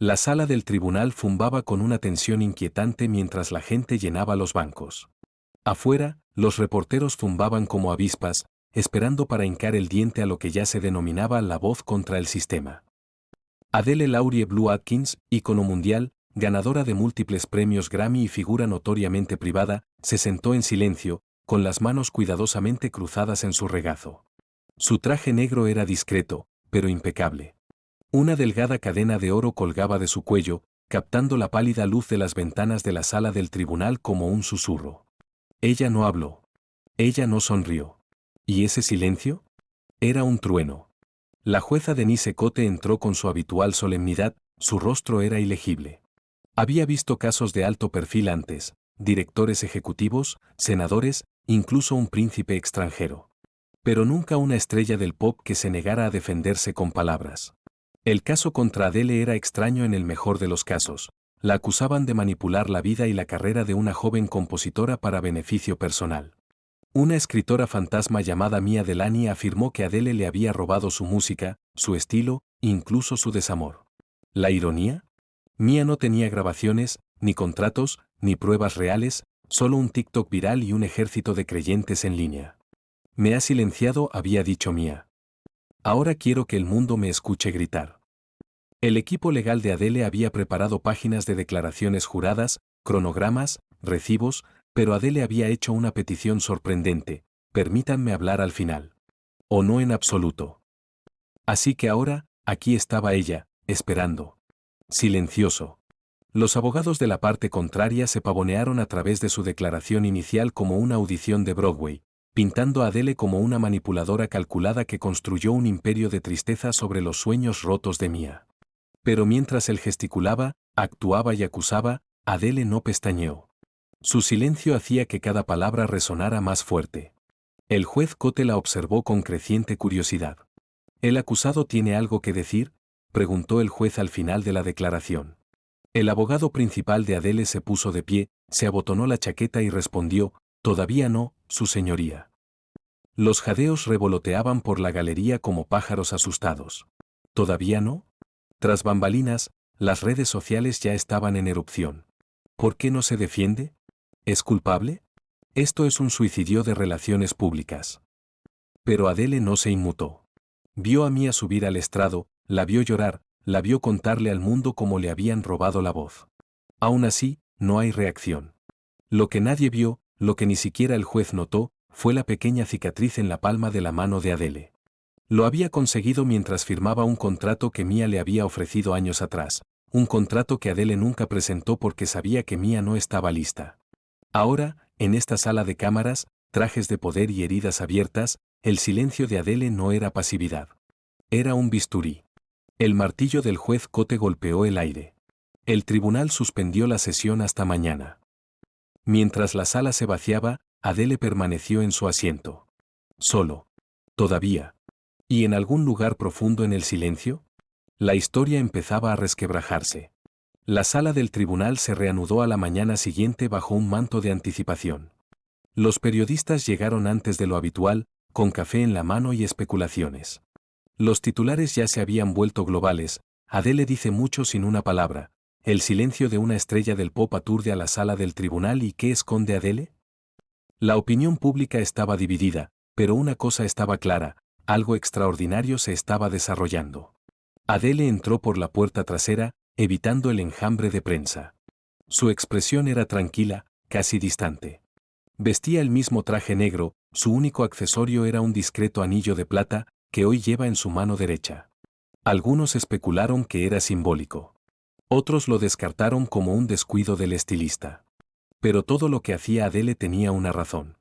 La sala del tribunal zumbaba con una tensión inquietante mientras la gente llenaba los bancos. Afuera, los reporteros zumbaban como avispas, esperando para hincar el diente a lo que ya se denominaba la voz contra el sistema. Adele Laurie Blue Atkins, ícono mundial, ganadora de múltiples premios Grammy y figura notoriamente privada, se sentó en silencio, con las manos cuidadosamente cruzadas en su regazo. Su traje negro era discreto, pero impecable. Una delgada cadena de oro colgaba de su cuello, captando la pálida luz de las ventanas de la sala del tribunal como un susurro. Ella no habló. Ella no sonrió. ¿Y ese silencio? Era un trueno. La jueza Denise Cote entró con su habitual solemnidad, su rostro era ilegible. Había visto casos de alto perfil antes, directores ejecutivos, senadores, incluso un príncipe extranjero. Pero nunca una estrella del pop que se negara a defenderse con palabras. El caso contra Adele era extraño en el mejor de los casos. La acusaban de manipular la vida y la carrera de una joven compositora para beneficio personal. Una escritora fantasma llamada Mia Delany afirmó que Adele le había robado su música, su estilo, incluso su desamor. ¿La ironía? Mia no tenía grabaciones, ni contratos, ni pruebas reales, solo un TikTok viral y un ejército de creyentes en línea. Me ha silenciado, había dicho Mia. Ahora quiero que el mundo me escuche gritar. El equipo legal de Adele había preparado páginas de declaraciones juradas, cronogramas, recibos, pero Adele había hecho una petición sorprendente: permítanme hablar al final. O no en absoluto. Así que ahora, aquí estaba ella, esperando. Silencioso. Los abogados de la parte contraria se pavonearon a través de su declaración inicial como una audición de Broadway, pintando a Adele como una manipuladora calculada que construyó un imperio de tristeza sobre los sueños rotos de Mia. Pero mientras él gesticulaba, actuaba y acusaba, Adele no pestañeó. Su silencio hacía que cada palabra resonara más fuerte. El juez Cote la observó con creciente curiosidad. ¿El acusado tiene algo que decir?, preguntó el juez al final de la declaración. El abogado principal de Adele se puso de pie, se abotonó la chaqueta y respondió: todavía no, su señoría. Los jadeos revoloteaban por la galería como pájaros asustados. ¿Todavía no? Tras bambalinas, las redes sociales ya estaban en erupción. ¿Por qué no se defiende? ¿Es culpable? Esto es un suicidio de relaciones públicas. Pero Adele no se inmutó. Vio a Mia subir al estrado, la vio llorar, la vio contarle al mundo cómo le habían robado la voz. Aún así, no hay reacción. Lo que nadie vio, lo que ni siquiera el juez notó, fue la pequeña cicatriz en la palma de la mano de Adele. Lo había conseguido mientras firmaba un contrato que Mia le había ofrecido años atrás, un contrato que Adele nunca presentó porque sabía que Mia no estaba lista. Ahora, en esta sala de cámaras, trajes de poder y heridas abiertas, el silencio de Adele no era pasividad. Era un bisturí. El martillo del juez Cote golpeó el aire. El tribunal suspendió la sesión hasta mañana. Mientras la sala se vaciaba, Adele permaneció en su asiento. Solo. Todavía. ¿Y en algún lugar profundo en el silencio? La historia empezaba a resquebrajarse. La sala del tribunal se reanudó a la mañana siguiente bajo un manto de anticipación. Los periodistas llegaron antes de lo habitual, con café en la mano y especulaciones. Los titulares ya se habían vuelto globales: Adele dice mucho sin una palabra, el silencio de una estrella del pop aturde a la sala del tribunal. ¿Y qué esconde Adele? La opinión pública estaba dividida, pero una cosa estaba clara: algo extraordinario se estaba desarrollando. Adele entró por la puerta trasera, evitando el enjambre de prensa. Su expresión era tranquila, casi distante. Vestía el mismo traje negro, su único accesorio era un discreto anillo de plata, que hoy lleva en su mano derecha. Algunos especularon que era simbólico. Otros lo descartaron como un descuido del estilista. Pero todo lo que hacía Adele tenía una razón.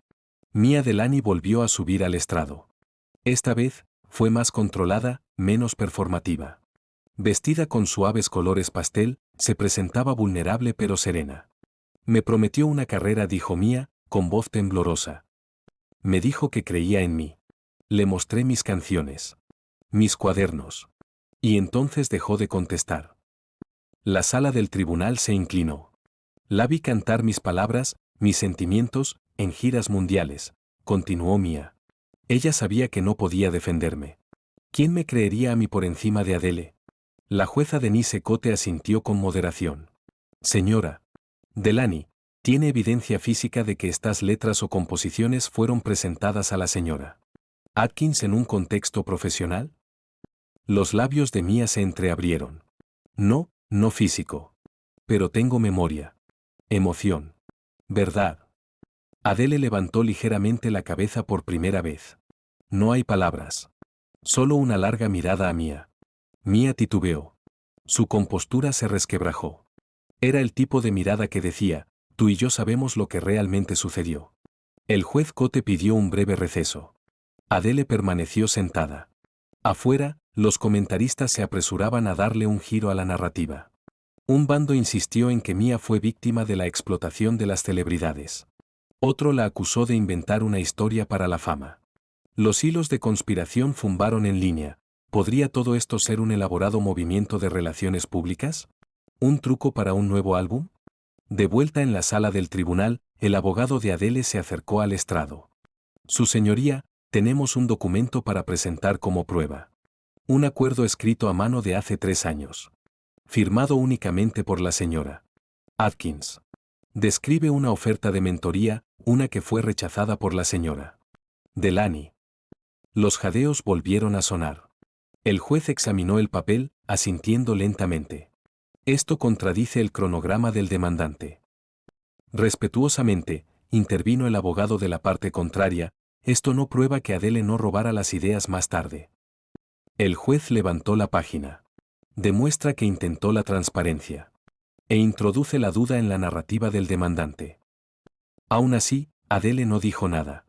Mia Delany volvió a subir al estrado. Esta vez, fue más controlada, menos performativa. Vestida con suaves colores pastel, se presentaba vulnerable pero serena. Me prometió una carrera, dijo Mia, con voz temblorosa. Me dijo que creía en mí. Le mostré mis canciones. Mis cuadernos. Y entonces dejó de contestar. La sala del tribunal se inclinó. La vi cantar mis palabras, mis sentimientos, en giras mundiales, continuó Mia. Ella sabía que no podía defenderme. ¿Quién me creería a mí por encima de Adele? La jueza Denise Cote asintió con moderación. Señora Delany, ¿tiene evidencia física de que estas letras o composiciones fueron presentadas a la señora Atkins en un contexto profesional? Los labios de Mia se entreabrieron. No, no físico. Pero tengo memoria. Emoción. ¿Verdad? Adele levantó ligeramente la cabeza por primera vez. No hay palabras. Solo una larga mirada a Mia. Mia titubeó. Su compostura se resquebrajó. Era el tipo de mirada que decía, tú y yo sabemos lo que realmente sucedió. El juez Cote pidió un breve receso. Adele permaneció sentada. Afuera, los comentaristas se apresuraban a darle un giro a la narrativa. Un bando insistió en que Mia fue víctima de la explotación de las celebridades. Otro la acusó de inventar una historia para la fama. Los hilos de conspiración zumbaron en línea. ¿Podría todo esto ser un elaborado movimiento de relaciones públicas? ¿Un truco para un nuevo álbum? De vuelta en la sala del tribunal, el abogado de Adele se acercó al estrado. Su señoría, tenemos un documento para presentar como prueba. Un acuerdo escrito a mano de hace 3 años. Firmado únicamente por la señora Atkins. Describe una oferta de mentoría, una que fue rechazada por la señora Delany. Los jadeos volvieron a sonar. El juez examinó el papel, asintiendo lentamente. Esto contradice el cronograma del demandante. Respetuosamente, intervino el abogado de la parte contraria, esto no prueba que Adele no robara las ideas más tarde. El juez levantó la página. Demuestra que intentó la transparencia. E introduce la duda en la narrativa del demandante. Aún así, Adele no dijo nada.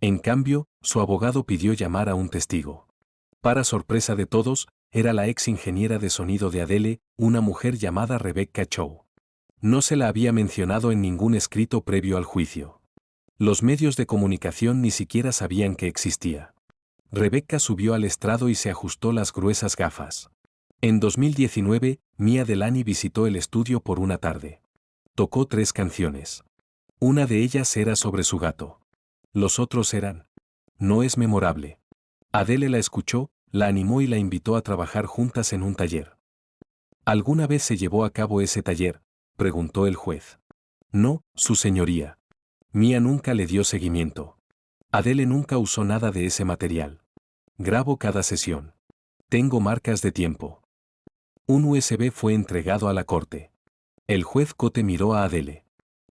En cambio, su abogado pidió llamar a un testigo. Para sorpresa de todos, era la ex ingeniera de sonido de Adele, una mujer llamada Rebecca Chow. No se la había mencionado en ningún escrito previo al juicio. Los medios de comunicación ni siquiera sabían que existía. Rebecca subió al estrado y se ajustó las gruesas gafas. En 2019, Mia Delany visitó el estudio por una tarde. Tocó 3 canciones. Una de ellas era sobre su gato. Los otros eran. No es memorable. Adele la escuchó, la animó y la invitó a trabajar juntas en un taller. ¿Alguna vez se llevó a cabo ese taller?, preguntó el juez. No, su señoría. Mia nunca le dio seguimiento. Adele nunca usó nada de ese material. Grabo cada sesión. Tengo marcas de tiempo. Un USB fue entregado a la corte. El juez Cote miró a Adele.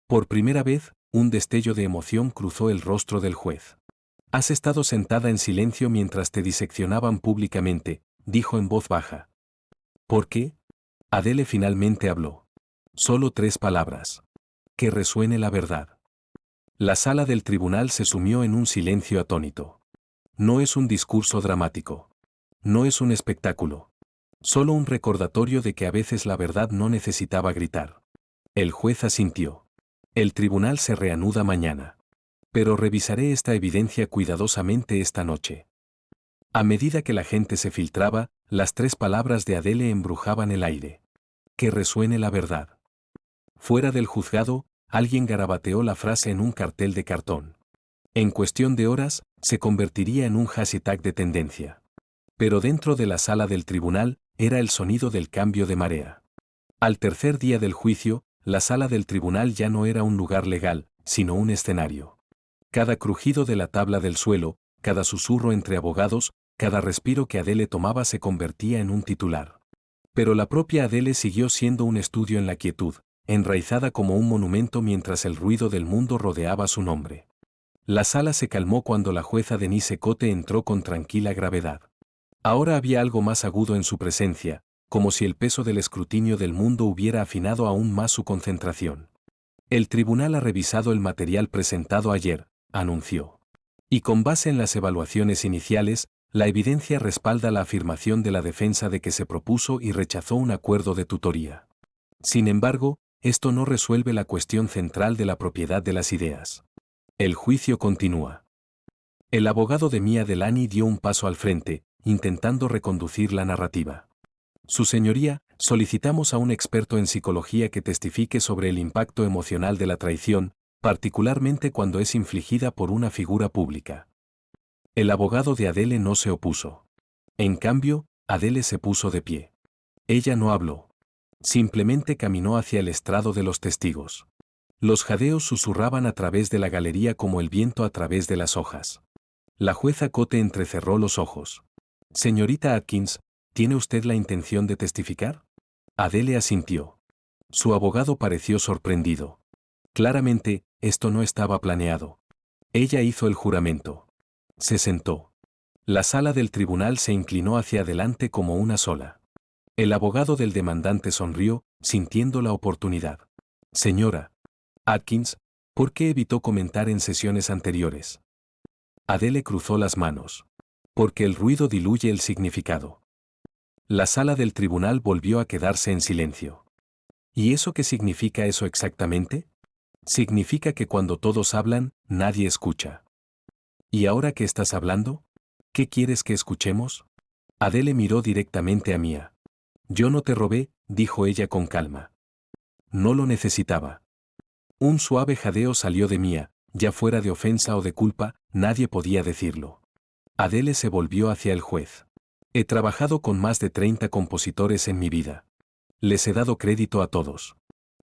Por primera vez, un destello de emoción cruzó el rostro del juez. Has estado sentada en silencio mientras te diseccionaban públicamente, dijo en voz baja. ¿Por qué? Adele finalmente habló. Solo 3 palabras. Que resuene la verdad. La sala del tribunal se sumió en un silencio atónito. No es un discurso dramático. No es un espectáculo. Solo un recordatorio de que a veces la verdad no necesitaba gritar. El juez asintió. El tribunal se reanuda mañana. Pero revisaré esta evidencia cuidadosamente esta noche. A medida que la gente se filtraba, las 3 palabras de Adele embrujaban el aire. Que resuene la verdad. Fuera del juzgado, alguien garabateó la frase en un cartel de cartón. En cuestión de horas, se convertiría en un hashtag de tendencia. Pero dentro de la sala del tribunal, era el sonido del cambio de marea. Al tercer día del juicio, la sala del tribunal ya no era un lugar legal, sino un escenario. Cada crujido de la tabla del suelo, cada susurro entre abogados, cada respiro que Adele tomaba se convertía en un titular. Pero la propia Adele siguió siendo un estudio en la quietud, enraizada como un monumento mientras el ruido del mundo rodeaba su nombre. La sala se calmó cuando la jueza Denise Cote entró con tranquila gravedad. Ahora había algo más agudo en su presencia, como si el peso del escrutinio del mundo hubiera afinado aún más su concentración. El tribunal ha revisado el material presentado ayer, anunció. Y con base en las evaluaciones iniciales, la evidencia respalda la afirmación de la defensa de que se propuso y rechazó un acuerdo de tutoría. Sin embargo, esto no resuelve la cuestión central de la propiedad de las ideas. El juicio continúa. El abogado de Mia Delany dio un paso al frente, intentando reconducir la narrativa. Su señoría, solicitamos a un experto en psicología que testifique sobre el impacto emocional de la traición, particularmente cuando es infligida por una figura pública. El abogado de Adele no se opuso. En cambio, Adele se puso de pie. Ella no habló. Simplemente caminó hacia el estrado de los testigos. Los jadeos susurraban a través de la galería como el viento a través de las hojas. La jueza Cote entrecerró los ojos. Señorita Atkins, ¿tiene usted la intención de testificar? Adele asintió. Su abogado pareció sorprendido. Claramente, esto no estaba planeado. Ella hizo el juramento. Se sentó. La sala del tribunal se inclinó hacia adelante como una sola. El abogado del demandante sonrió, sintiendo la oportunidad. Señora Atkins, ¿por qué evitó comentar en sesiones anteriores? Adele cruzó las manos. Porque el ruido diluye el significado. La sala del tribunal volvió a quedarse en silencio. ¿Y eso qué significa eso exactamente? Significa que cuando todos hablan, nadie escucha. ¿Y ahora que estás hablando? ¿Qué quieres que escuchemos? Adele miró directamente a Mia. Yo no te robé, dijo ella con calma. No lo necesitaba. Un suave jadeo salió de Mia, ya fuera de ofensa o de culpa, nadie podía decirlo. Adele se volvió hacia el juez. He trabajado con más de 30 compositores en mi vida. Les he dado crédito a todos.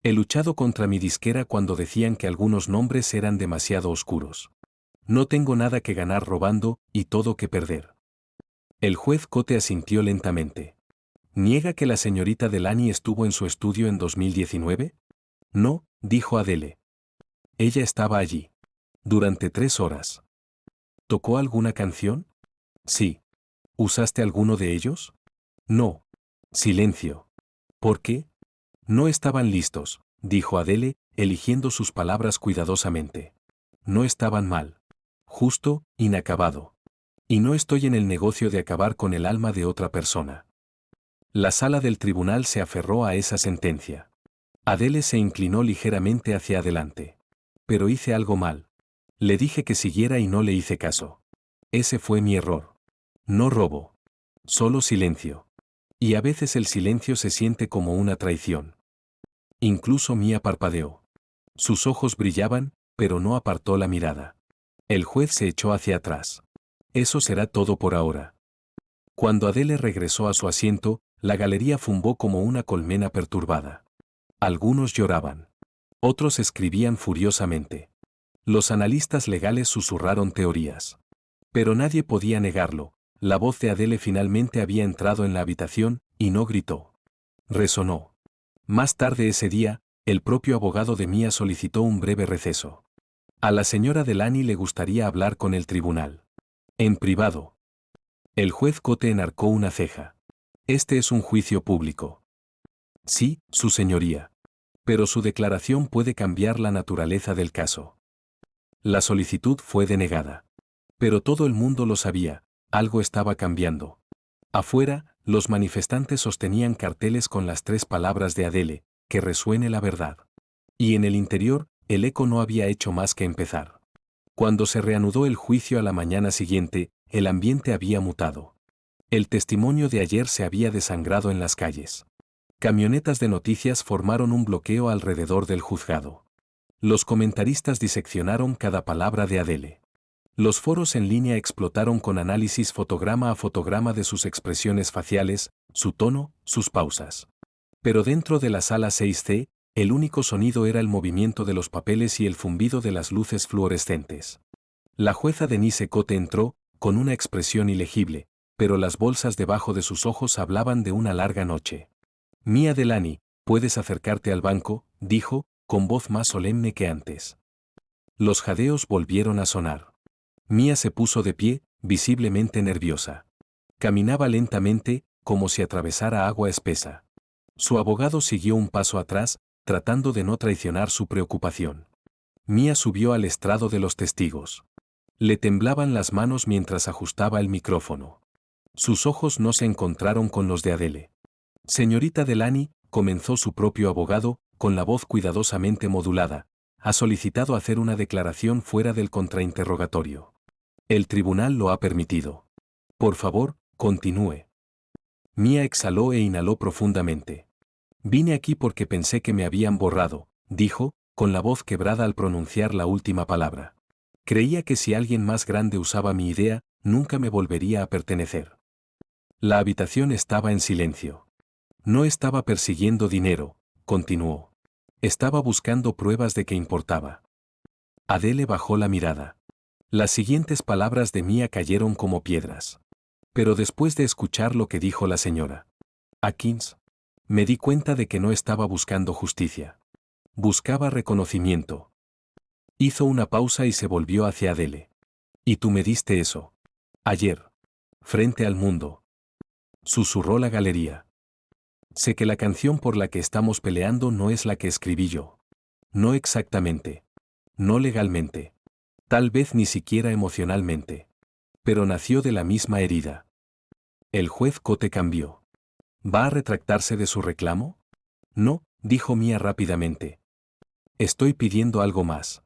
He luchado contra mi disquera cuando decían que algunos nombres eran demasiado oscuros. No tengo nada que ganar robando y todo que perder. El juez Cote asintió lentamente. ¿Niega que la señorita Delany estuvo en su estudio en 2019? No, dijo Adele. Ella estaba allí. Durante 3 horas. ¿Tocó alguna canción? Sí. ¿Usaste alguno de ellos? No. Silencio. ¿Por qué? No estaban listos, dijo Adele, eligiendo sus palabras cuidadosamente. No estaban mal. Justo, inacabado. Y no estoy en el negocio de acabar con el alma de otra persona. La sala del tribunal se aferró a esa sentencia. Adele se inclinó ligeramente hacia adelante. Pero hice algo mal. Le dije que siguiera y no le hice caso. Ese fue mi error. No robo. Solo silencio. Y a veces el silencio se siente como una traición. Incluso Mia parpadeó. Sus ojos brillaban, pero no apartó la mirada. El juez se echó hacia atrás. Eso será todo por ahora. Cuando Adele regresó a su asiento, la galería zumbó como una colmena perturbada. Algunos lloraban. Otros escribían furiosamente. Los analistas legales susurraron teorías. Pero nadie podía negarlo. La voz de Adele finalmente había entrado en la habitación, y no gritó. Resonó. Más tarde ese día, el propio abogado de Mia solicitó un breve receso. A la señora Delany le gustaría hablar con el tribunal. En privado. El juez Cote enarcó una ceja. Este es un juicio público. Sí, su señoría. Pero su declaración puede cambiar la naturaleza del caso. La solicitud fue denegada. Pero todo el mundo lo sabía, algo estaba cambiando. Afuera, los manifestantes sostenían carteles con las 3 palabras de Adele, que resuene la verdad. Y en el interior, el eco no había hecho más que empezar. Cuando se reanudó el juicio a la mañana siguiente, el ambiente había mutado. El testimonio de ayer se había desangrado en las calles. Camionetas de noticias formaron un bloqueo alrededor del juzgado. Los comentaristas diseccionaron cada palabra de Adele. Los foros en línea explotaron con análisis fotograma a fotograma de sus expresiones faciales, su tono, sus pausas. Pero dentro de la sala 6C, el único sonido era el movimiento de los papeles y el zumbido de las luces fluorescentes. La jueza Denise Cote entró, con una expresión ilegible, pero las bolsas debajo de sus ojos hablaban de una larga noche. Mia Delany, puedes acercarte al banco, dijo, con voz más solemne que antes. Los jadeos volvieron a sonar. Mia se puso de pie, visiblemente nerviosa. Caminaba lentamente, como si atravesara agua espesa. Su abogado siguió un paso atrás, tratando de no traicionar su preocupación. Mia subió al estrado de los testigos. Le temblaban las manos mientras ajustaba el micrófono. Sus ojos no se encontraron con los de Adele. Señorita Delany, comenzó su propio abogado, con la voz cuidadosamente modulada, ha solicitado hacer una declaración fuera del contrainterrogatorio. El tribunal lo ha permitido. Por favor, continúe. Mia exhaló e inhaló profundamente. Vine aquí porque pensé que me habían borrado, dijo, con la voz quebrada al pronunciar la última palabra. Creía que si alguien más grande usaba mi idea, nunca me volvería a pertenecer. La habitación estaba en silencio. No estaba persiguiendo dinero, continuó. Estaba buscando pruebas de que importaba. Adele bajó la mirada. Las siguientes palabras de Mia cayeron como piedras. Pero después de escuchar lo que dijo la señora Atkins, me di cuenta de que no estaba buscando justicia. Buscaba reconocimiento. Hizo una pausa y se volvió hacia Adele. ¿Y tú me diste eso? Ayer. Frente al mundo. Susurró la galería. Sé que la canción por la que estamos peleando no es la que escribí yo. No exactamente. No legalmente. Tal vez ni siquiera emocionalmente. Pero nació de la misma herida. El juez Cote cambió. ¿Va a retractarse de su reclamo? No, dijo Mia rápidamente. Estoy pidiendo algo más.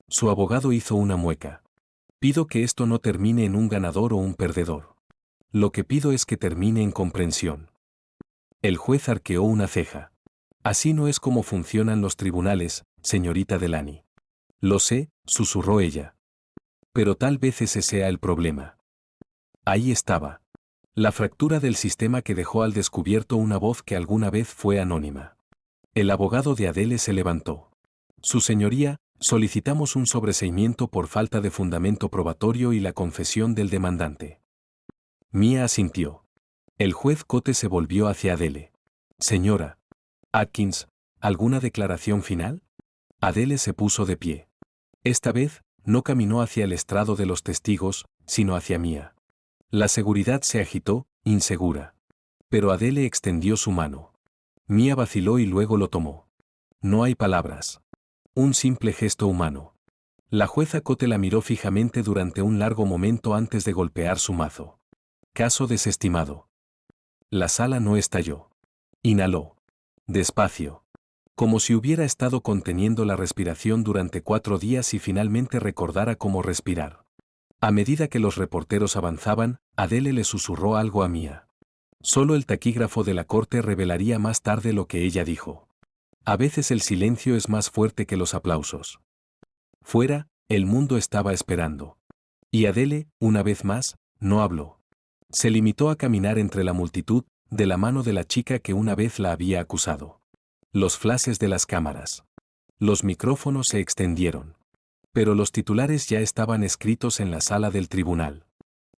Su abogado hizo una mueca. Pido que esto no termine en un ganador o un perdedor. Lo que pido es que termine en comprensión. El juez arqueó una ceja. Así no es como funcionan los tribunales, señorita Delany. Lo sé, susurró ella. Pero tal vez ese sea el problema. Ahí estaba. La fractura del sistema que dejó al descubierto una voz que alguna vez fue anónima. El abogado de Adele se levantó. Su señoría, solicitamos un sobreseimiento por falta de fundamento probatorio y la confesión del demandante. Mia asintió. El juez Cote se volvió hacia Adele. Señora Atkins, ¿alguna declaración final? Adele se puso de pie. Esta vez, no caminó hacia el estrado de los testigos, sino hacia Mia. La seguridad se agitó, insegura. Pero Adele extendió su mano. Mia vaciló y luego lo tomó. No hay palabras. Un simple gesto humano. La jueza Cote la miró fijamente durante un largo momento antes de golpear su mazo. Caso desestimado. La sala no estalló. Inhaló. Despacio. Como si hubiera estado conteniendo la respiración durante 4 días y finalmente recordara cómo respirar. A medida que los reporteros avanzaban, Adele le susurró algo a Mia. Solo el taquígrafo de la corte revelaría más tarde lo que ella dijo. A veces el silencio es más fuerte que los aplausos. Fuera, el mundo estaba esperando. Y Adele, una vez más, no habló. Se limitó a caminar entre la multitud, de la mano de la chica que una vez la había acusado. Los flashes de las cámaras. Los micrófonos se extendieron. Pero los titulares ya estaban escritos en la sala del tribunal.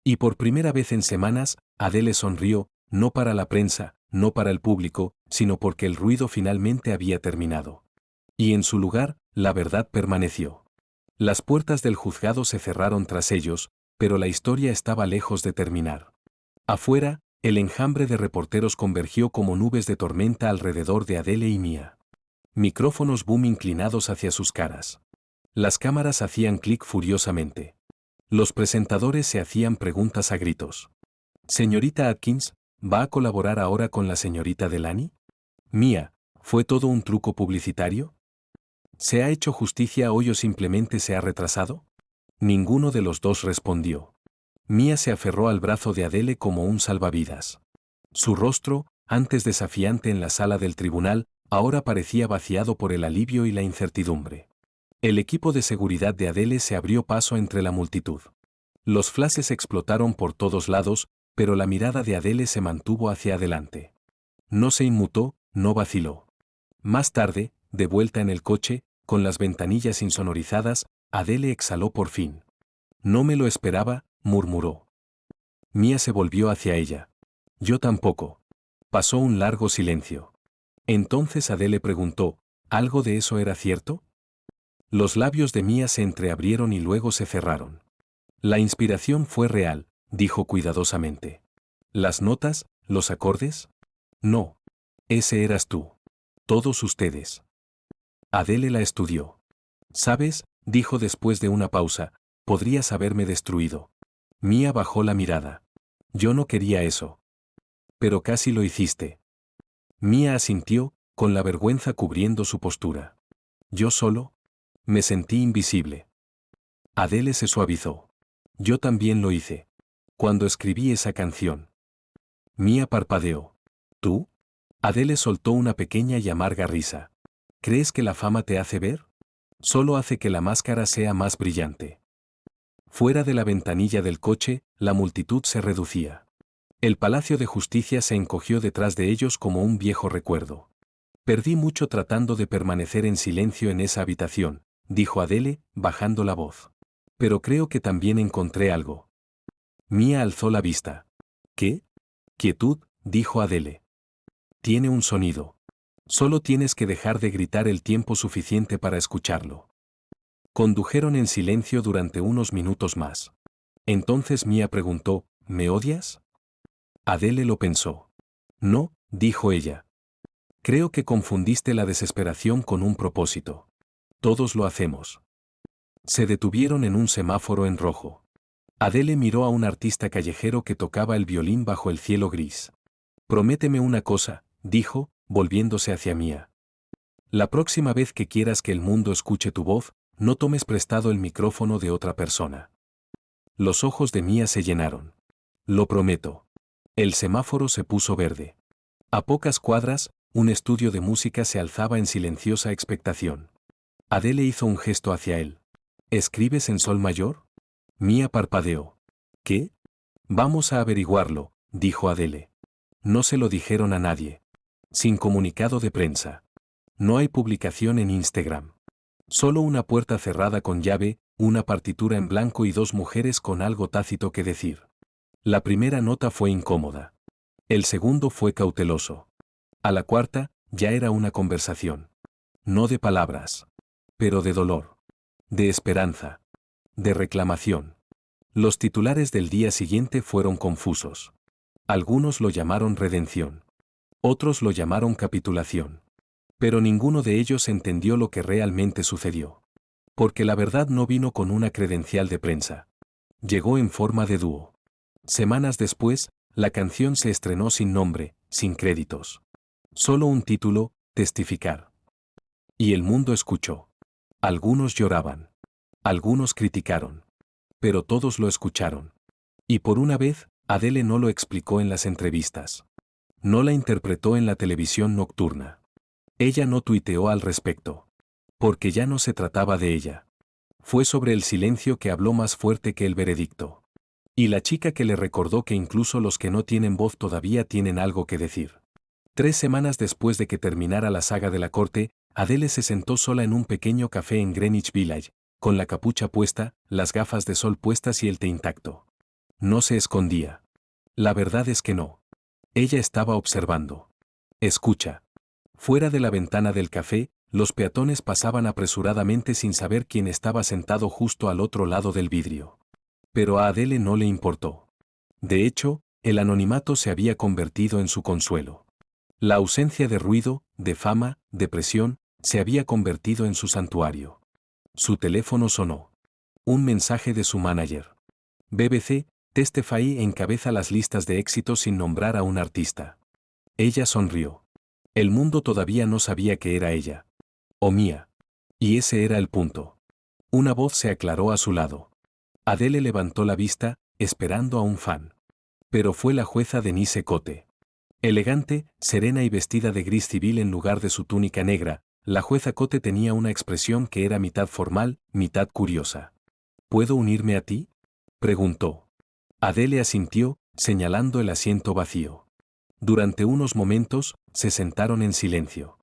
Y por primera vez en semanas, Adele sonrió, no para la prensa, no para el público, sino porque el ruido finalmente había terminado. Y en su lugar, la verdad permaneció. Las puertas del juzgado se cerraron tras ellos, pero la historia estaba lejos de terminar. Afuera, el enjambre de reporteros convergió como nubes de tormenta alrededor de Adele y Mia. Micrófonos boom inclinados hacia sus caras. Las cámaras hacían clic furiosamente. Los presentadores se hacían preguntas a gritos. Señorita Atkins, ¿va a colaborar ahora con la señorita Delany? Mia, ¿fue todo un truco publicitario? ¿Se ha hecho justicia hoy o simplemente se ha retrasado? Ninguno de los dos respondió. Mia se aferró al brazo de Adele como un salvavidas. Su rostro, antes desafiante en la sala del tribunal, ahora parecía vaciado por el alivio y la incertidumbre. El equipo de seguridad de Adele se abrió paso entre la multitud. Los flashes explotaron por todos lados, pero la mirada de Adele se mantuvo hacia adelante. No se inmutó, no vaciló. Más tarde, de vuelta en el coche, con las ventanillas insonorizadas, Adele exhaló por fin. No me lo esperaba, murmuró. Mia se volvió hacia ella. Yo tampoco. Pasó un largo silencio. Entonces Adele preguntó, ¿algo de eso era cierto? Los labios de Mia se entreabrieron y luego se cerraron. La inspiración fue real, dijo cuidadosamente. ¿Las notas, los acordes? No. Ese eras tú. Todos ustedes. Adele la estudió. ¿Sabes?, dijo después de una pausa, podrías haberme destruido. Mia bajó la mirada. Yo no quería eso. Pero casi lo hiciste. Mia asintió, con la vergüenza cubriendo su postura. Yo solo me sentí invisible. Adele se suavizó. Yo también lo hice. Cuando escribí esa canción. Mia parpadeó. ¿Tú? Adele soltó una pequeña y amarga risa. ¿Crees que la fama te hace ver? Solo hace que la máscara sea más brillante. Fuera de la ventanilla del coche, la multitud se reducía. El Palacio de Justicia se encogió detrás de ellos como un viejo recuerdo. Perdí mucho tratando de permanecer en silencio en esa habitación, dijo Adele, bajando la voz. Pero creo que también encontré algo. Mia alzó la vista. ¿Qué? Quietud, dijo Adele. Tiene un sonido. Solo tienes que dejar de gritar el tiempo suficiente para escucharlo. Condujeron en silencio durante unos minutos más. Entonces Mia preguntó, ¿me odias? Adele lo pensó. No, dijo ella. Creo que confundiste la desesperación con un propósito. Todos lo hacemos. Se detuvieron en un semáforo en rojo. Adele miró a un artista callejero que tocaba el violín bajo el cielo gris. Prométeme una cosa, dijo, volviéndose hacia Mia. La próxima vez que quieras que el mundo escuche tu voz, no tomes prestado el micrófono de otra persona. Los ojos de Mia se llenaron. Lo prometo. El semáforo se puso verde. A pocas cuadras, un estudio de música se alzaba en silenciosa expectación. Adele hizo un gesto hacia él. ¿Escribes en sol mayor? Mia parpadeó. ¿Qué? Vamos a averiguarlo, dijo Adele. No se lo dijeron a nadie. Sin comunicado de prensa. No hay publicación en Instagram. Solo una puerta cerrada con llave, una partitura en blanco y dos mujeres con algo tácito que decir. La primera nota fue incómoda. El segundo fue cauteloso. A la cuarta, ya era una conversación. No de palabras. Pero de dolor. De esperanza. De reclamación. Los titulares del día siguiente fueron confusos. Algunos lo llamaron redención. Otros lo llamaron capitulación. Pero ninguno de ellos entendió lo que realmente sucedió. Porque la verdad no vino con una credencial de prensa. Llegó en forma de dúo. Semanas después, la canción se estrenó sin nombre, sin créditos. Solo un título, Testificar. Y el mundo escuchó. Algunos lloraban. Algunos criticaron. Pero todos lo escucharon. Y por una vez, Adele no lo explicó en las entrevistas. No la interpretó en la televisión nocturna. Ella no tuiteó al respecto. Porque ya no se trataba de ella. Fue sobre el silencio que habló más fuerte que el veredicto. Y la chica que le recordó que incluso los que no tienen voz todavía tienen algo que decir. 3 semanas después de que terminara la saga de la corte, Adele se sentó sola en un pequeño café en Greenwich Village, con la capucha puesta, las gafas de sol puestas y el té intacto. No se escondía. La verdad es que no. Ella estaba observando. Escucha. Fuera de la ventana del café, los peatones pasaban apresuradamente sin saber quién estaba sentado justo al otro lado del vidrio. Pero a Adele no le importó. De hecho, el anonimato se había convertido en su consuelo. La ausencia de ruido, de fama, de presión, se había convertido en su santuario. Su teléfono sonó. Un mensaje de su manager. BBC, Testify encabeza las listas de éxitos sin nombrar a un artista. Ella sonrió. El mundo todavía no sabía que era ella. O Mia. Y ese era el punto. Una voz se aclaró a su lado. Adele levantó la vista, esperando a un fan. Pero fue la jueza Denise Cote. Elegante, serena y vestida de gris civil en lugar de su túnica negra, la jueza Cote tenía una expresión que era mitad formal, mitad curiosa. ¿Puedo unirme a ti? Preguntó. Adele asintió, señalando el asiento vacío. Durante unos momentos, se sentaron en silencio.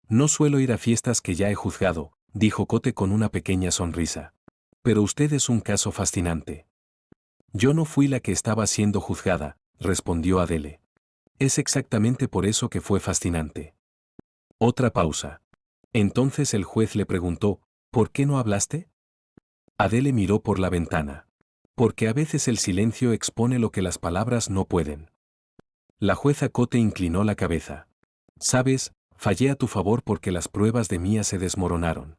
No suelo ir a fiestas que ya he juzgado, dijo Cote con una pequeña sonrisa. Pero usted es un caso fascinante. Yo no fui la que estaba siendo juzgada, respondió Adele. Es exactamente por eso que fue fascinante. Otra pausa. Entonces el juez le preguntó, ¿por qué no hablaste? Adele miró por la ventana. Porque a veces el silencio expone lo que las palabras no pueden. La jueza Cote inclinó la cabeza. Sabes, fallé a tu favor porque las pruebas de Mia se desmoronaron.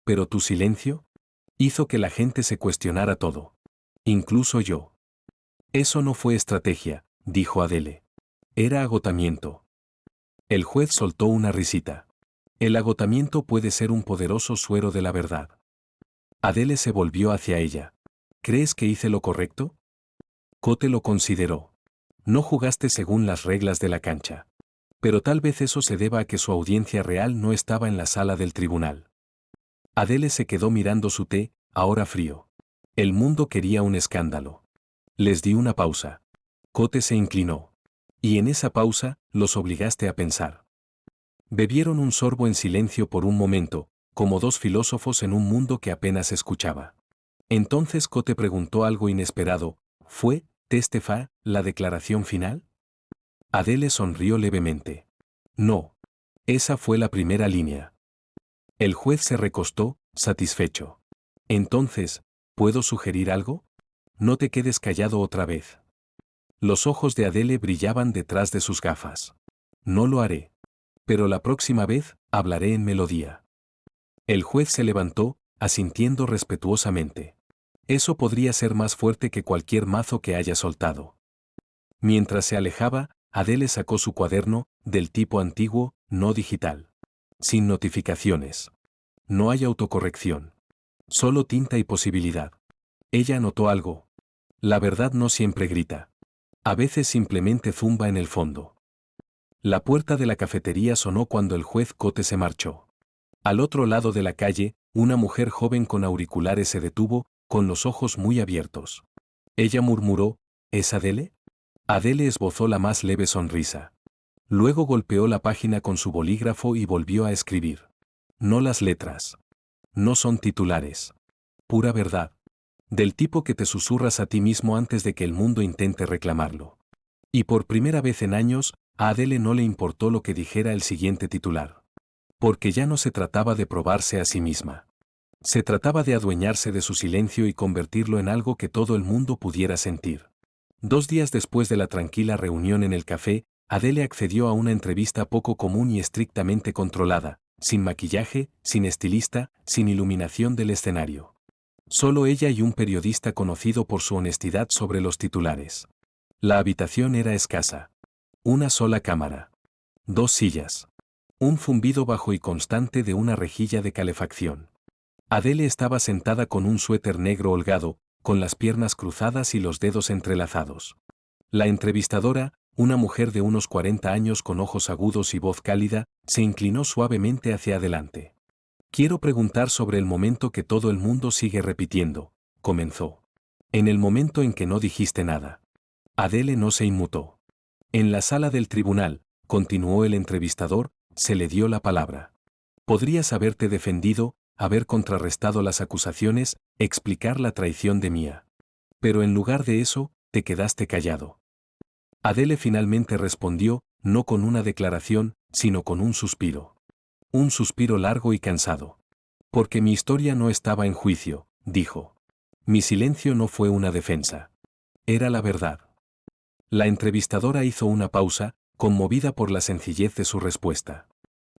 Pero tu silencio hizo que la gente se cuestionara todo. Incluso yo. Eso no fue estrategia, dijo Adele. Era agotamiento. El juez soltó una risita. El agotamiento puede ser un poderoso suero de la verdad. Adele se volvió hacia ella. ¿Crees que hice lo correcto? Cote lo consideró. No jugaste según las reglas de la cancha. Pero tal vez eso se deba a que su audiencia real no estaba en la sala del tribunal. Adele se quedó mirando su té, ahora frío. El mundo quería un escándalo. Les di una pausa. Cote se inclinó. Y en esa pausa, los obligaste a pensar. Bebieron un sorbo en silencio por un momento, como dos filósofos en un mundo que apenas escuchaba. Entonces Cote preguntó algo inesperado: ¿fue, Testefa, la declaración final? Adele sonrió levemente. No. Esa fue la primera línea. El juez se recostó, satisfecho. Entonces, ¿puedo sugerir algo? No te quedes callado otra vez. Los ojos de Adele brillaban detrás de sus gafas. No lo haré. Pero la próxima vez, hablaré en melodía. El juez se levantó, asintiendo respetuosamente. Eso podría ser más fuerte que cualquier mazo que haya soltado. Mientras se alejaba, Adele sacó su cuaderno, del tipo antiguo, no digital. Sin notificaciones. No hay autocorrección. Solo tinta y posibilidad. Ella notó algo. La verdad no siempre grita. A veces simplemente zumba en el fondo. La puerta de la cafetería sonó cuando el juez Cote se marchó. Al otro lado de la calle, una mujer joven con auriculares se detuvo, con los ojos muy abiertos. Ella murmuró: ¿es Adele? Adele esbozó la más leve sonrisa. Luego golpeó la página con su bolígrafo y volvió a escribir. No las letras. No son titulares. Pura verdad. Del tipo que te susurras a ti mismo antes de que el mundo intente reclamarlo. Y por primera vez en años, a Adele no le importó lo que dijera el siguiente titular. Porque ya no se trataba de probarse a sí misma. Se trataba de adueñarse de su silencio y convertirlo en algo que todo el mundo pudiera sentir. 2 días después de la tranquila reunión en el café, Adele accedió a una entrevista poco común y estrictamente controlada, sin maquillaje, sin estilista, sin iluminación del escenario. Solo ella y un periodista conocido por su honestidad sobre los titulares. La habitación era escasa. Una sola cámara. 2 sillas. Un zumbido bajo y constante de una rejilla de calefacción. Adele estaba sentada con un suéter negro holgado, con las piernas cruzadas y los dedos entrelazados. La entrevistadora, una mujer de unos 40 años con ojos agudos y voz cálida, se inclinó suavemente hacia adelante. Quiero preguntar sobre el momento que todo el mundo sigue repitiendo, comenzó. En el momento en que no dijiste nada. Adele no se inmutó. En la sala del tribunal, continuó el entrevistador, se le dio la palabra. Podrías haberte defendido, haber contrarrestado las acusaciones, explicar la traición de Mía. Pero en lugar de eso, te quedaste callado. Adele finalmente respondió, no con una declaración, sino con un suspiro. Un suspiro largo y cansado. Porque mi historia no estaba en juicio, dijo. Mi silencio no fue una defensa. Era la verdad. La entrevistadora hizo una pausa, conmovida por la sencillez de su respuesta.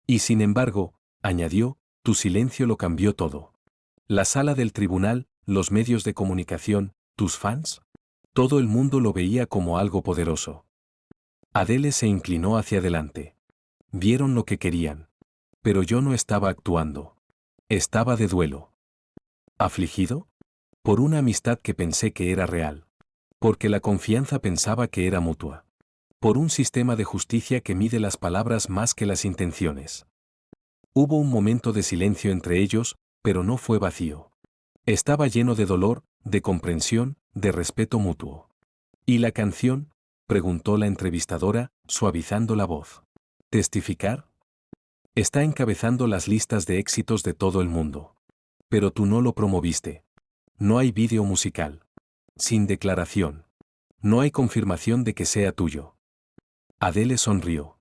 Y sin embargo, añadió, tu silencio lo cambió todo. La sala del tribunal, los medios de comunicación, tus fans. Todo el mundo lo veía como algo poderoso. Adele se inclinó hacia adelante. Vieron lo que querían. Pero yo no estaba actuando. Estaba de duelo. ¿Afligido? Por una amistad que pensé que era real. Porque la confianza pensaba que era mutua. Por un sistema de justicia que mide las palabras más que las intenciones. Hubo un momento de silencio entre ellos, pero no fue vacío. Estaba lleno de dolor, de comprensión, de respeto mutuo. ¿Y la canción?, preguntó la entrevistadora, suavizando la voz. ¿Testificar? Está encabezando las listas de éxitos de todo el mundo. Pero tú no lo promoviste. No hay vídeo musical. Sin declaración. No hay confirmación de que sea tuyo. Adele sonrió.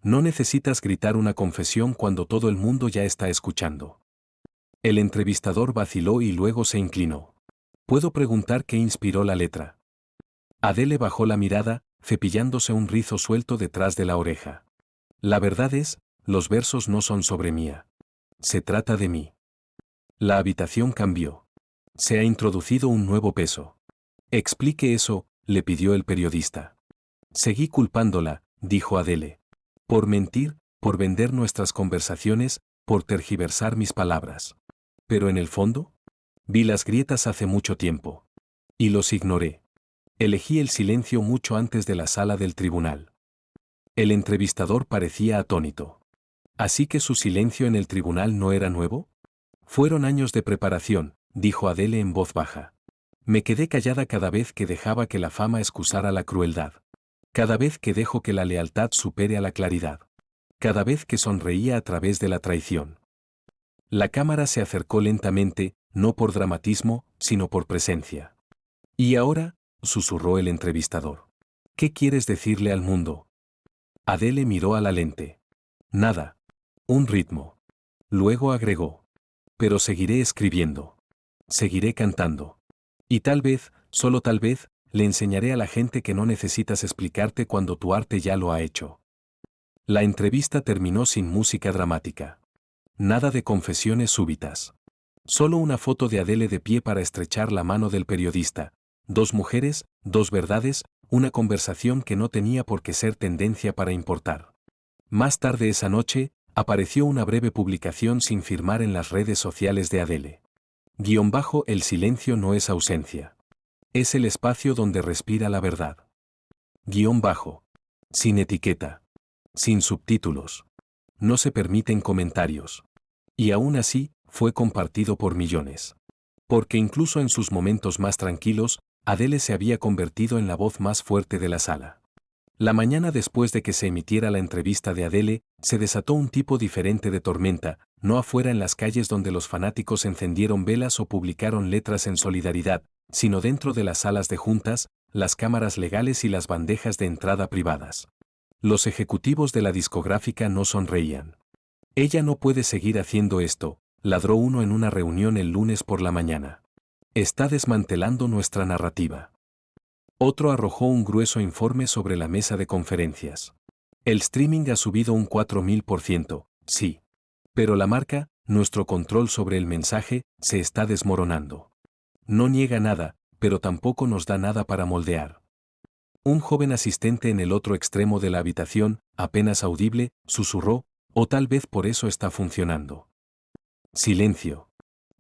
No necesitas gritar una confesión cuando todo el mundo ya está escuchando. El entrevistador vaciló y luego se inclinó. ¿Puedo preguntar qué inspiró la letra? Adele bajó la mirada, cepillándose un rizo suelto detrás de la oreja. La verdad es, los versos no son sobre Mía. Se trata de mí. La habitación cambió. Se ha introducido un nuevo peso. Explique eso, le pidió el periodista. Seguí culpándola, dijo Adele. Por mentir, por vender nuestras conversaciones, por tergiversar mis palabras. Pero en el fondo, vi las grietas hace mucho tiempo. Y los ignoré. Elegí el silencio mucho antes de la sala del tribunal. El entrevistador parecía atónito. ¿Así que su silencio en el tribunal no era nuevo? Fueron años de preparación, dijo Adele en voz baja. Me quedé callada cada vez que dejaba que la fama excusara la crueldad. Cada vez que dejo que la lealtad supere a la claridad. Cada vez que sonreía a través de la traición. La cámara se acercó lentamente, no por dramatismo, sino por presencia. ¿Y ahora?, susurró el entrevistador. ¿Qué quieres decirle al mundo? Adele miró a la lente. Nada. Un ritmo. Luego agregó. Pero seguiré escribiendo. Seguiré cantando. Y tal vez, solo tal vez, le enseñaré a la gente que no necesitas explicarte cuando tu arte ya lo ha hecho. La entrevista terminó sin música dramática. Nada de confesiones súbitas. Solo una foto de Adele de pie para estrechar la mano del periodista. Dos mujeres, dos verdades, una conversación que no tenía por qué ser tendencia para importar. Más tarde esa noche, apareció una breve publicación sin firmar en las redes sociales de Adele. _El silencio no es ausencia. Es el espacio donde respira la verdad. Sin etiqueta. Sin subtítulos. No se permiten comentarios. Y aún así, fue compartido por millones. Porque incluso en sus momentos más tranquilos, Adele se había convertido en la voz más fuerte de la sala. La mañana después de que se emitiera la entrevista de Adele, se desató un tipo diferente de tormenta, no afuera en las calles donde los fanáticos encendieron velas o publicaron letras en solidaridad, sino dentro de las salas de juntas, las cámaras legales y las bandejas de entrada privadas. Los ejecutivos de la discográfica no sonreían. Ella no puede seguir haciendo esto, ladró uno en una reunión el lunes por la mañana. Está desmantelando nuestra narrativa. Otro arrojó un grueso informe sobre la mesa de conferencias. El streaming ha subido un 4000%, sí. Pero la marca, nuestro control sobre el mensaje, se está desmoronando. No niega nada, pero tampoco nos da nada para moldear. Un joven asistente en el otro extremo de la habitación, apenas audible, susurró, o tal vez por eso está funcionando. Silencio.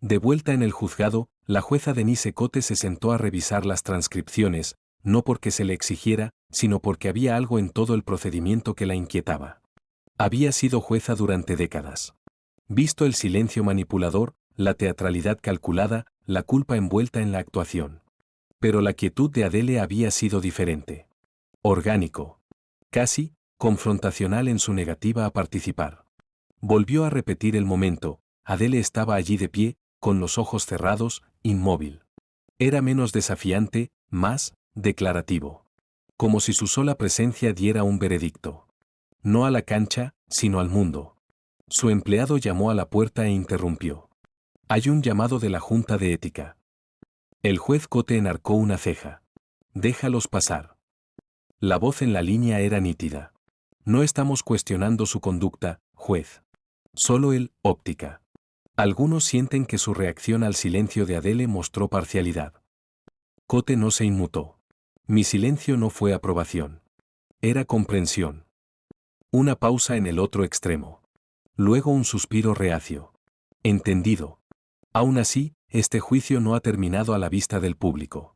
De vuelta en el juzgado, la jueza Denise Cote se sentó a revisar las transcripciones, no porque se le exigiera, sino porque había algo en todo el procedimiento que la inquietaba. Había sido jueza durante décadas. Visto el silencio manipulador, la teatralidad calculada, la culpa envuelta en la actuación. Pero la quietud de Adele había sido diferente. Orgánico. Casi, confrontacional en su negativa a participar. Volvió a repetir el momento. Adele estaba allí de pie, con los ojos cerrados, inmóvil. Era menos desafiante, más declarativo. Como si su sola presencia diera un veredicto. No a la cancha, sino al mundo. Su empleado llamó a la puerta e interrumpió. Hay un llamado de la Junta de Ética. El juez Cote enarcó una ceja. Déjalos pasar. La voz en la línea era nítida. No estamos cuestionando su conducta, juez. Solo él, óptica. Algunos sienten que su reacción al silencio de Adele mostró parcialidad. Cote no se inmutó. Mi silencio no fue aprobación. Era comprensión. Una pausa en el otro extremo. Luego un suspiro reacio. Entendido. Aún así, este juicio no ha terminado a la vista del público.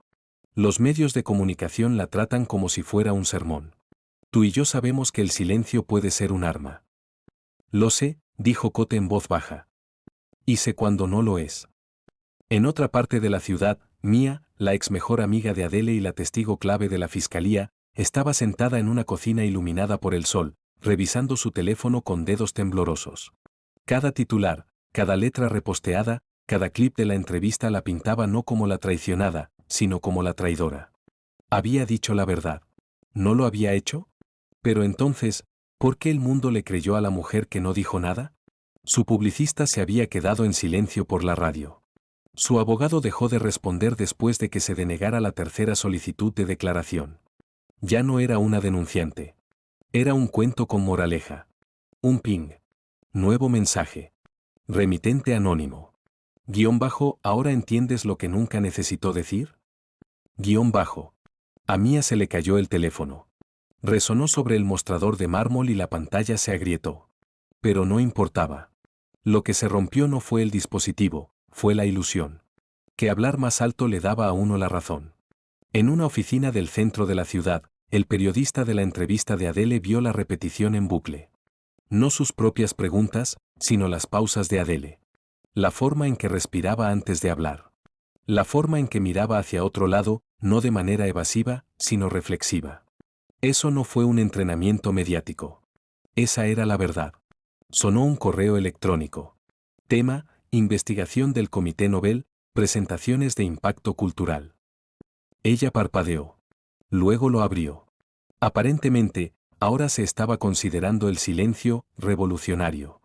Los medios de comunicación la tratan como si fuera un sermón. Tú y yo sabemos que el silencio puede ser un arma. Lo sé, dijo Cote en voz baja. Y sé cuando no lo es. En otra parte de la ciudad, Mia, la ex mejor amiga de Adele y la testigo clave de la fiscalía, estaba sentada en una cocina iluminada por el sol, revisando su teléfono con dedos temblorosos. Cada titular, cada letra reposteada, cada clip de la entrevista la pintaba no como la traicionada, sino como la traidora. Había dicho la verdad. ¿No lo había hecho? Pero entonces, ¿por qué el mundo le creyó a la mujer que no dijo nada? Su publicista se había quedado en silencio por la radio. Su abogado dejó de responder después de que se denegara la tercera solicitud de declaración. Ya no era una denunciante. Era un cuento con moraleja. Un ping. Nuevo mensaje. Remitente anónimo. ¿Ahora entiendes lo que nunca necesitó decir? A Mia se le cayó el teléfono. Resonó sobre el mostrador de mármol y la pantalla se agrietó. Pero no importaba. Lo que se rompió no fue el dispositivo, fue la ilusión. Que hablar más alto le daba a uno la razón. En una oficina del centro de la ciudad, el periodista de la entrevista de Adele vio la repetición en bucle. No sus propias preguntas, sino las pausas de Adele. La forma en que respiraba antes de hablar. La forma en que miraba hacia otro lado, no de manera evasiva, sino reflexiva. Eso no fue un entrenamiento mediático. Esa era la verdad. Sonó un correo electrónico. Tema: investigación del Comité Nobel, presentaciones de impacto cultural. Ella parpadeó. Luego lo abrió. Aparentemente, ahora se estaba considerando el silencio revolucionario.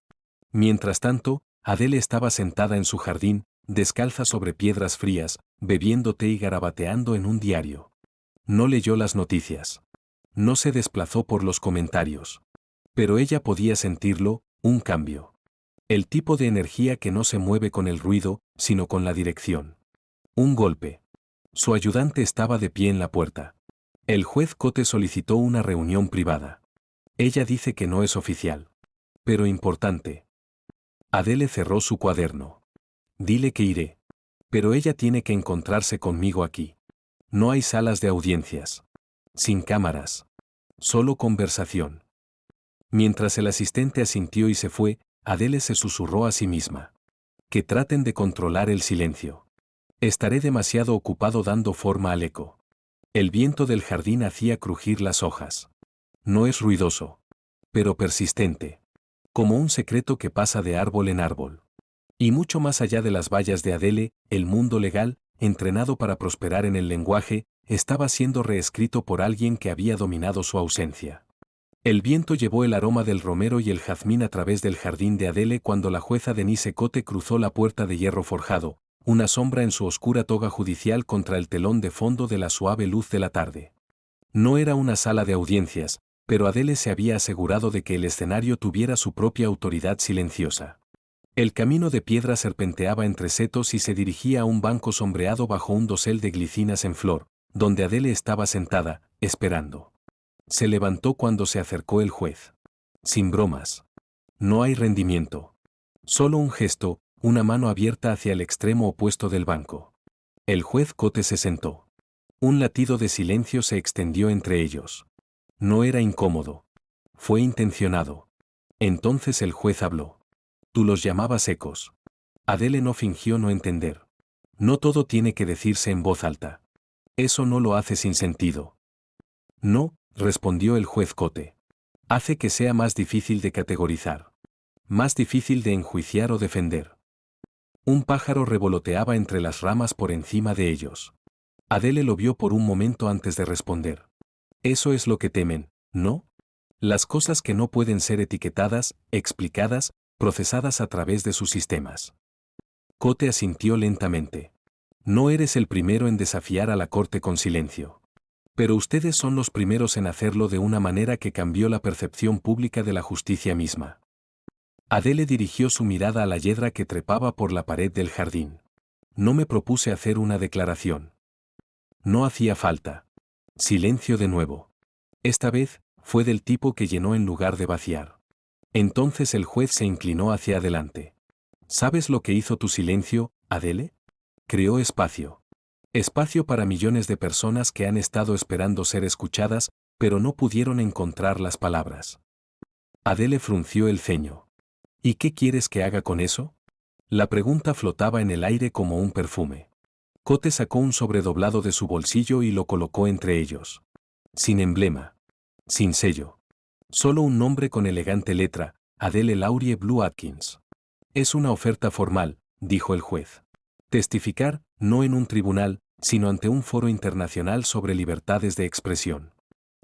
Mientras tanto, Adele estaba sentada en su jardín, descalza sobre piedras frías, bebiendo té y garabateando en un diario. No leyó las noticias. No se desplazó por los comentarios. Pero ella podía sentirlo, un cambio. El tipo de energía que no se mueve con el ruido, sino con la dirección. Un golpe. Su ayudante estaba de pie en la puerta. El juez Cote solicitó una reunión privada. Ella dice que no es oficial. Pero importante. Adele cerró su cuaderno. Dile que iré. Pero ella tiene que encontrarse conmigo aquí. No hay salas de audiencias. Sin cámaras. Solo conversación. Mientras el asistente asintió y se fue, Adele se susurró a sí misma. Que traten de controlar el silencio. Estaré demasiado ocupado dando forma al eco. El viento del jardín hacía crujir las hojas. No es ruidoso, pero persistente. Como un secreto que pasa de árbol en árbol. Y mucho más allá de las vallas de Adele, el mundo legal, entrenado para prosperar en el lenguaje, estaba siendo reescrito por alguien que había dominado su ausencia. El viento llevó el aroma del romero y el jazmín a través del jardín de Adele cuando la jueza Denise Cote cruzó la puerta de hierro forjado, una sombra en su oscura toga judicial contra el telón de fondo de la suave luz de la tarde. No era una sala de audiencias, pero Adele se había asegurado de que el escenario tuviera su propia autoridad silenciosa. El camino de piedra serpenteaba entre setos y se dirigía a un banco sombreado bajo un dosel de glicinas en flor, donde Adele estaba sentada, esperando. Se levantó cuando se acercó el juez. Sin bromas. No hay rendimiento. Solo un gesto, una mano abierta hacia el extremo opuesto del banco. El juez Cote se sentó. Un latido de silencio se extendió entre ellos. No era incómodo. Fue intencionado. Entonces el juez habló. Tú los llamabas ecos. Adele no fingió no entender. No todo tiene que decirse en voz alta. Eso no lo hace sin sentido. No, respondió el juez Cote. Hace que sea más difícil de categorizar. Más difícil de enjuiciar o defender. Un pájaro revoloteaba entre las ramas por encima de ellos. Adele lo vio por un momento antes de responder. Eso es lo que temen, ¿no? Las cosas que no pueden ser etiquetadas, explicadas, procesadas a través de sus sistemas. Cote asintió lentamente. No eres el primero en desafiar a la corte con silencio. Pero ustedes son los primeros en hacerlo de una manera que cambió la percepción pública de la justicia misma. Adele dirigió su mirada a la hiedra que trepaba por la pared del jardín. No me propuse hacer una declaración. No hacía falta. Silencio de nuevo. Esta vez, fue del tipo que llenó en lugar de vaciar. Entonces el juez se inclinó hacia adelante. ¿Sabes lo que hizo tu silencio, Adele? Creó espacio. Espacio para millones de personas que han estado esperando ser escuchadas, pero no pudieron encontrar las palabras. Adele frunció el ceño. ¿Y qué quieres que haga con eso? La pregunta flotaba en el aire como un perfume. Cote sacó un sobredoblado de su bolsillo y lo colocó entre ellos. Sin emblema. Sin sello. Solo un nombre con elegante letra, Adele Laurie Blue Atkins. Es una oferta formal, dijo el juez. Testificar, no en un tribunal, sino ante un foro internacional sobre libertades de expresión.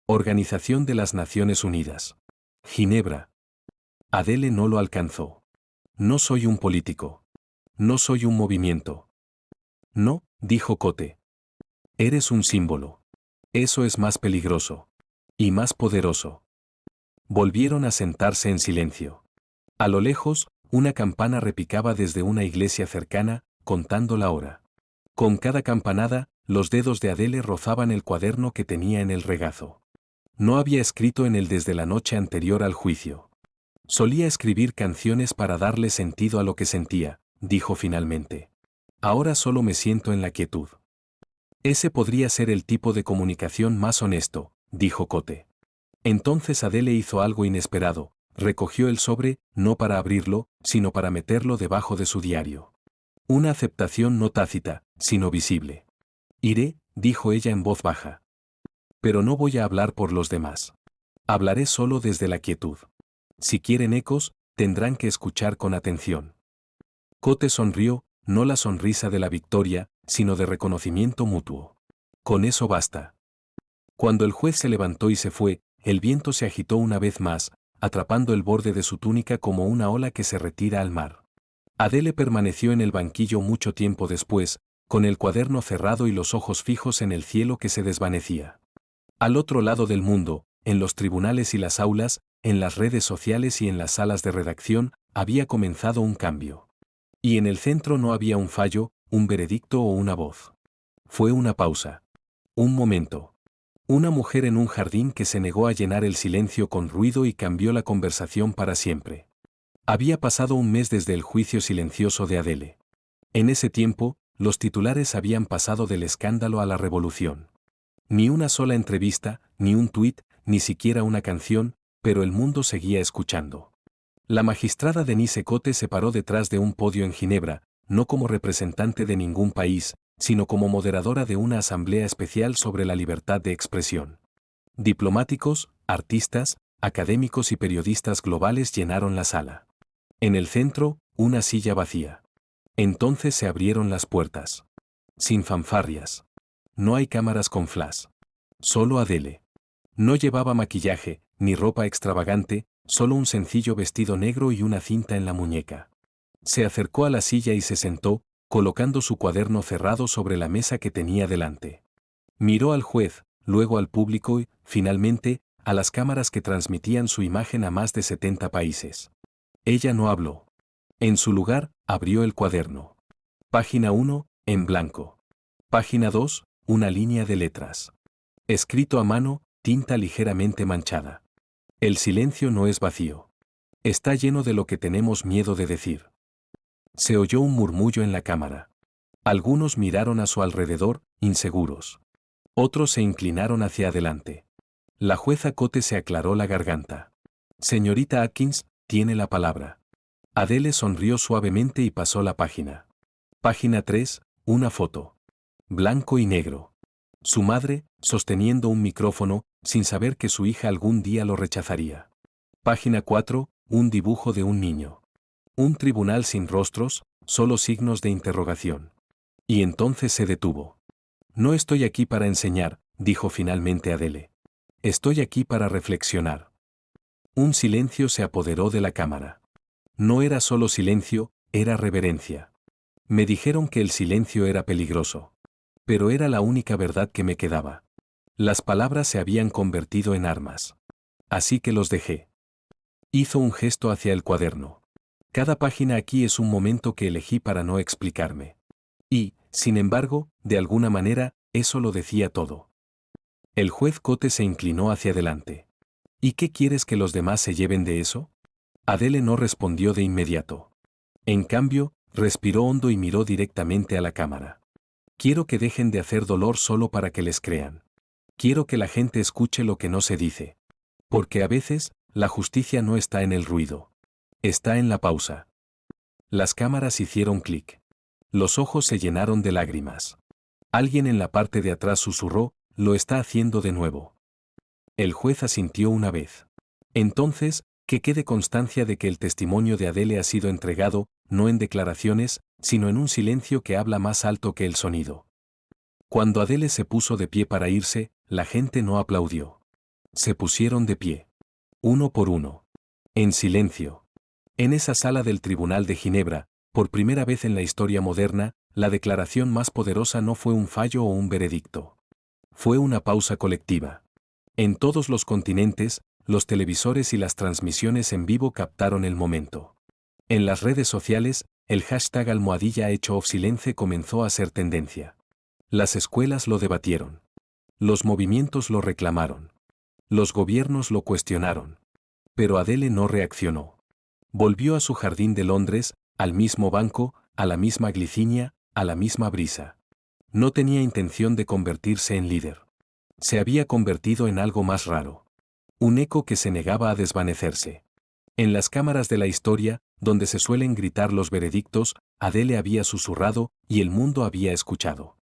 Organización de las Naciones Unidas. Ginebra. Adele no lo alcanzó. No soy un político. No soy un movimiento. No, dijo Cote. Eres un símbolo. Eso es más peligroso. Y más poderoso. Volvieron a sentarse en silencio. A lo lejos, una campana repicaba desde una iglesia cercana, contando la hora. Con cada campanada, los dedos de Adele rozaban el cuaderno que tenía en el regazo. No había escrito en él desde la noche anterior al juicio. Solía escribir canciones para darle sentido a lo que sentía, dijo finalmente. Ahora solo me siento en la quietud. Ese podría ser el tipo de comunicación más honesto, dijo Cote. Entonces Adele hizo algo inesperado, recogió el sobre, no para abrirlo, sino para meterlo debajo de su diario. Una aceptación no tácita, sino visible. Iré, dijo ella en voz baja. Pero no voy a hablar por los demás. Hablaré solo desde la quietud. Si quieren ecos, tendrán que escuchar con atención. Cote sonrió, no la sonrisa de la victoria, sino de reconocimiento mutuo. Con eso basta. Cuando el juez se levantó y se fue, el viento se agitó una vez más, atrapando el borde de su túnica como una ola que se retira al mar. Adele permaneció en el banquillo mucho tiempo después, con el cuaderno cerrado y los ojos fijos en el cielo que se desvanecía. Al otro lado del mundo, en los tribunales y las aulas, en las redes sociales y en las salas de redacción, había comenzado un cambio. Y en el centro no había un fallo, un veredicto o una voz. Fue una pausa. Un momento. Una mujer en un jardín que se negó a llenar el silencio con ruido y cambió la conversación para siempre. Había pasado un mes desde el juicio silencioso de Adele. En ese tiempo, los titulares habían pasado del escándalo a la revolución. Ni una sola entrevista, ni un tuit, ni siquiera una canción, pero el mundo seguía escuchando. La magistrada Denise Cote se paró detrás de un podio en Ginebra, no como representante de ningún país, sino como moderadora de una asamblea especial sobre la libertad de expresión. Diplomáticos, artistas, académicos y periodistas globales llenaron la sala. En el centro, una silla vacía. Entonces se abrieron las puertas. Sin fanfarrias. No hay cámaras con flash. Solo Adele. No llevaba maquillaje, ni ropa extravagante, solo un sencillo vestido negro y una cinta en la muñeca. Se acercó a la silla y se sentó, colocando su cuaderno cerrado sobre la mesa que tenía delante. Miró al juez, luego al público y, finalmente, a las cámaras que transmitían su imagen a más de 70 países. Ella no habló. En su lugar, abrió el cuaderno. Página 1, en blanco. Página 2, una línea de letras. Escrito a mano, tinta ligeramente manchada. El silencio no es vacío. Está lleno de lo que tenemos miedo de decir. Se oyó un murmullo en la cámara. Algunos miraron a su alrededor, inseguros. Otros se inclinaron hacia adelante. La jueza Cote se aclaró la garganta. Señorita Atkins, tiene la palabra. Adele sonrió suavemente y pasó la página. Página 3, una foto. Blanco y negro. Su madre, sosteniendo un micrófono, sin saber que su hija algún día lo rechazaría. Página 4, un dibujo de un niño. Un tribunal sin rostros, solo signos de interrogación. Y entonces se detuvo. No estoy aquí para enseñar, dijo finalmente Adele. Estoy aquí para reflexionar. Un silencio se apoderó de la cámara. No era solo silencio, era reverencia. Me dijeron que el silencio era peligroso. Pero era la única verdad que me quedaba. Las palabras se habían convertido en armas. Así que los dejé. Hizo un gesto hacia el cuaderno. Cada página aquí es un momento que elegí para no explicarme. Y, sin embargo, de alguna manera, eso lo decía todo. El juez Cote se inclinó hacia adelante. ¿Y qué quieres que los demás se lleven de eso? Adele no respondió de inmediato. En cambio, respiró hondo y miró directamente a la cámara. Quiero que dejen de hacer dolor solo para que les crean. Quiero que la gente escuche lo que no se dice. Porque a veces, la justicia no está en el ruido. Está en la pausa. Las cámaras hicieron clic. Los ojos se llenaron de lágrimas. Alguien en la parte de atrás susurró, lo está haciendo de nuevo. El juez asintió una vez. Entonces, que quede constancia de que el testimonio de Adele ha sido entregado, no en declaraciones, sino en un silencio que habla más alto que el sonido. Cuando Adele se puso de pie para irse, la gente no aplaudió. Se pusieron de pie. Uno por uno. En silencio. En esa sala del Tribunal de Ginebra, por primera vez en la historia moderna, la declaración más poderosa no fue un fallo o un veredicto. Fue una pausa colectiva. En todos los continentes, los televisores y las transmisiones en vivo captaron el momento. En las redes sociales, el hashtag #HechoOfSilence comenzó a ser tendencia. Las escuelas lo debatieron. Los movimientos lo reclamaron. Los gobiernos lo cuestionaron. Pero Adele no reaccionó. Volvió a su jardín de Londres, al mismo banco, a la misma glicinia, a la misma brisa. No tenía intención de convertirse en líder. Se había convertido en algo más raro. Un eco que se negaba a desvanecerse. En las cámaras de la historia, donde se suelen gritar los veredictos, Adele había susurrado, y el mundo había escuchado.